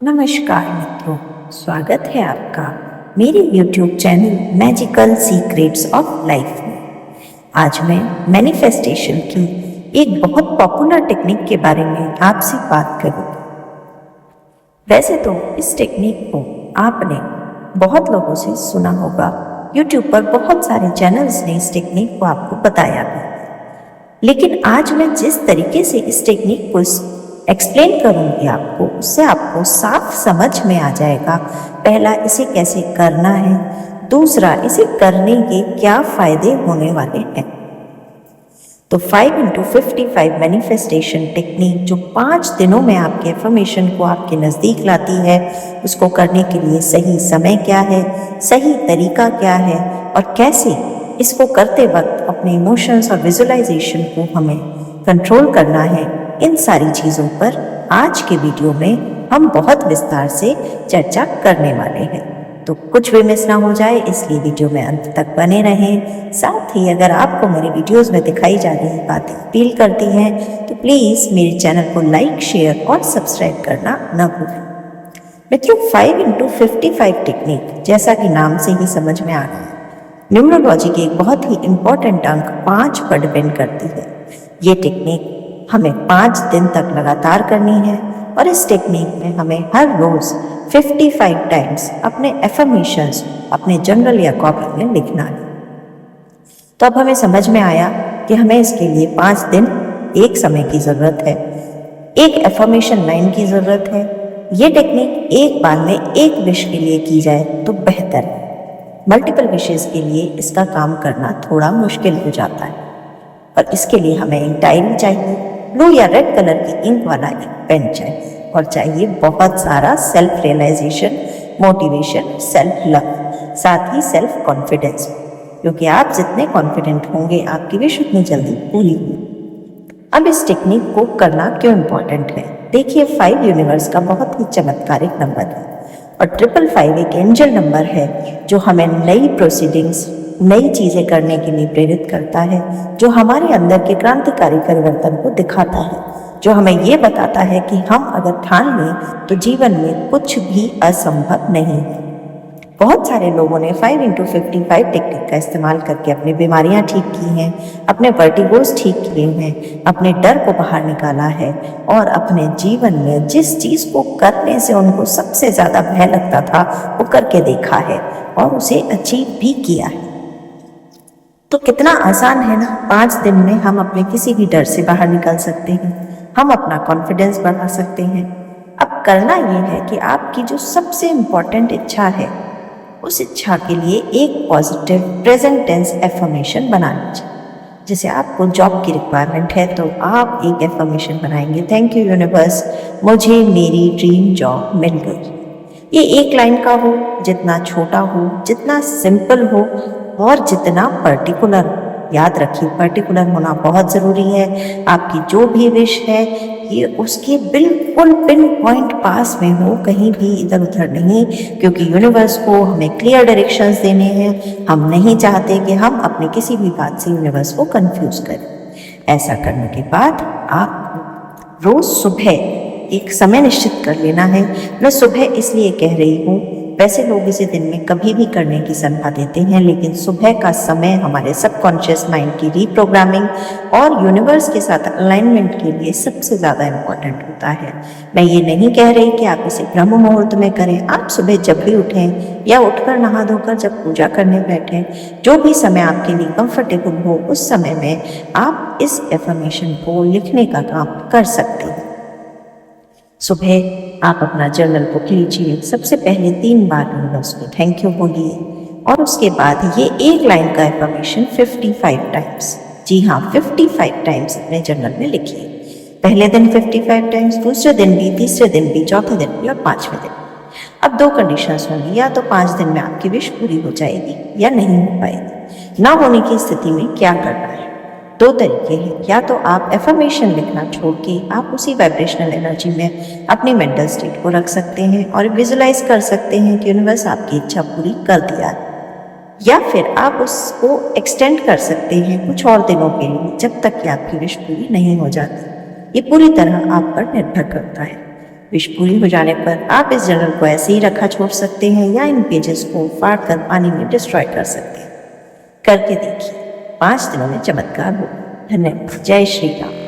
नमस्कार मित्रों, स्वागत है आपका मेरे YouTube channel magical secrets of life में। आज मैं मैनिफेस्टेशन की एक बहुत पॉपुलर टेक्निक के बारे में आपसे बात करूँगी। वैसे तो इस टेक्निक को आपने बहुत लोगों से सुना होगा, YouTube पर बहुत सारे चैनल्स ने इस टेक्निक को आपको बताया भी, लेकिन आज मैं जिस तरीके से इस टेक्निक को एक्सप्लेन करूंगी आपको, उससे आपको साफ समझ में आ जाएगा। पहला, इसे कैसे करना है, दूसरा, इसे करने के क्या फायदे होने वाले हैं। तो 5x55 मैनिफेस्टेशन टेक्निक जो 5 दिनों में आपके एफर्मेशन को आपके नज़दीक लाती है, उसको करने के लिए सही समय क्या है, सही तरीका क्या है और कैसे इसको करते वक्त अपने इमोशंस और विजुअलाइजेशन को हमें कंट्रोल करना है, इन सारी चीज़ों पर आज के वीडियो में हम बहुत विस्तार से चर्चा करने वाले हैं। तो कुछ भी मिस ना हो जाए, इसलिए वीडियो में अंत तक बने रहें। साथ ही अगर आपको मेरी वीडियोस में दिखाई जा रही बातें अपील करती हैं तो प्लीज़ मेरे चैनल को लाइक, शेयर और सब्सक्राइब करना न भूलें। मित्रों, 5x55 टेक्निक जैसा कि नाम से ही समझ में आ रहा है, न्यूमरोलॉजी के एक बहुत ही इम्पॉर्टेंट अंक 5 पर डिपेंड करती है। ये टेक्निक हमें 5 दिन तक लगातार करनी है और इस टेक्निक में हमें हर रोज़ 55 टाइम्स अपने एफर्मेशंस अपने जर्नल या कॉपी में लिखना है। तो अब हमें समझ में आया कि हमें इसके लिए 5 दिन एक समय की ज़रूरत है, एक एफर्मेशन लाइन की ज़रूरत है। ये टेक्निक एक बार में एक विश के लिए की जाए तो बेहतर है। मल्टीपल विशेज़ के लिए इसका काम करना थोड़ा मुश्किल हो जाता है और इसके लिए हमें एक डायरी चाहिए, ब्लू या रेड कलर की इंक वाला एक पेन चाहिए और चाहिए बहुत सारा self realization, motivation, self love, साथ ही सेल्फ कॉन्फिडेंस, क्योंकि आप जितने कॉन्फिडेंट होंगे आपकी विश उतनी जल्दी पूरी होगी। अब इस टेक्निक को करना क्यों इम्पोर्टेंट है? देखिए, 5 यूनिवर्स का बहुत ही चमत्कारिक नंबर है और 555 एक एंजल नंबर है जो हमें नई प्रोसीडिंग्स, नई चीज़ें करने के लिए प्रेरित करता है, जो हमारे अंदर के क्रांतिकारी परिवर्तन को दिखाता है, जो हमें ये बताता है कि हम अगर ठान लें तो जीवन में कुछ भी असंभव नहीं है। बहुत सारे लोगों ने 5x55 टेक्निक का इस्तेमाल करके अपनी बीमारियां ठीक की हैं, अपने वर्टिगोस ठीक किए हैं, अपने डर को बाहर निकाला है और अपने जीवन में जिस चीज़ को करने से उनको सबसे ज़्यादा भय लगता था वो करके देखा है और उसे अचीव भी किया है। तो कितना आसान है ना, 5 दिन में हम अपने किसी भी डर से बाहर निकल सकते हैं, हम अपना कॉन्फिडेंस बढ़ा सकते हैं। अब करना ये है कि आपकी जो सबसे इम्पॉर्टेंट इच्छा है, उस इच्छा के लिए एक पॉजिटिव प्रेजेंट टेंस एफर्मेशन बनाना चाहिए। जैसे आपको जॉब की रिक्वायरमेंट है तो आप एक एफर्मेशन बनाएंगे, थैंक यू यूनिवर्स, मुझे मेरी ड्रीम जॉब मिल गई। ये एक लाइन का हो, जितना छोटा हो, जितना सिंपल हो और जितना पर्टिकुलर हो। याद रखिए, पर्टिकुलर होना बहुत ज़रूरी है। आपकी जो भी विश है ये उसके बिल्कुल पिन पॉइंट पास में हो, कहीं भी इधर उधर नहीं, क्योंकि यूनिवर्स को हमें क्लियर डायरेक्शंस देने हैं। हम नहीं चाहते कि हम अपनी किसी भी बात से यूनिवर्स को कंफ्यूज करें। ऐसा करने के बाद आप रोज़ सुबह एक समय निश्चित कर लेना है। मैं सुबह इसलिए कह रही हूँ, वैसे लोग इसे दिन में कभी भी करने की सलाह देते हैं, लेकिन सुबह का समय हमारे सबकॉन्शियस माइंड की रीप्रोग्रामिंग और यूनिवर्स के साथ अलाइनमेंट के लिए सबसे ज़्यादा इम्पॉर्टेंट होता है। मैं ये नहीं कह रही कि आप इसे ब्रह्म मुहूर्त में करें। आप सुबह जब भी उठें या उठकर नहा धोकर जब पूजा करने बैठें, जो भी समय आपके लिए कंफर्टेबल हो, उस समय में आप इस एफर्मेशन को लिखने का काम कर सकते हैं। सुबह आप अपना जर्नल बुक लीजिए, सबसे पहले 3 बार यूनिवर्स को थैंक यू बोलिए और उसके बाद ये एक लाइन का एफर्मेशन 55 टाइम्स, जी हाँ 55 टाइम्स अपने जर्नल में लिखिए। पहले दिन 55 टाइम्स, दूसरे दिन भी, तीसरे दिन भी, चौथे दिन भी और 5वें दिन। अब 2 कंडीशंस होंगी, या तो 5 दिन में आपकी विश पूरी हो जाएगी या नहीं हो पाएगी। ना होने की स्थिति में क्या करना है? 2 तरीके हैं, या तो आप एफर्मेशन लिखना छोड़ के आप उसी वाइब्रेशनल एनर्जी में अपनी मेंटल स्टेट को रख सकते हैं और विजुलाइज कर सकते हैं कि यूनिवर्स आपकी इच्छा पूरी कर दिया है, या फिर आप उसको एक्सटेंड कर सकते हैं कुछ और दिनों के लिए, जब तक कि आपकी विश पूरी नहीं हो जाती। ये पूरी तरह आप पर निर्भर करता है। विश पूरी हो जाने पर आप इस जर्नल को ऐसे ही रखा छोड़ सकते हैं या इन पेजेस को फाड़ कर पानी में डिस्ट्रॉय कर सकते हैं। करके देखिए, 5 दिनों में चमत्कार हो। धन्यवाद। जय श्री राम।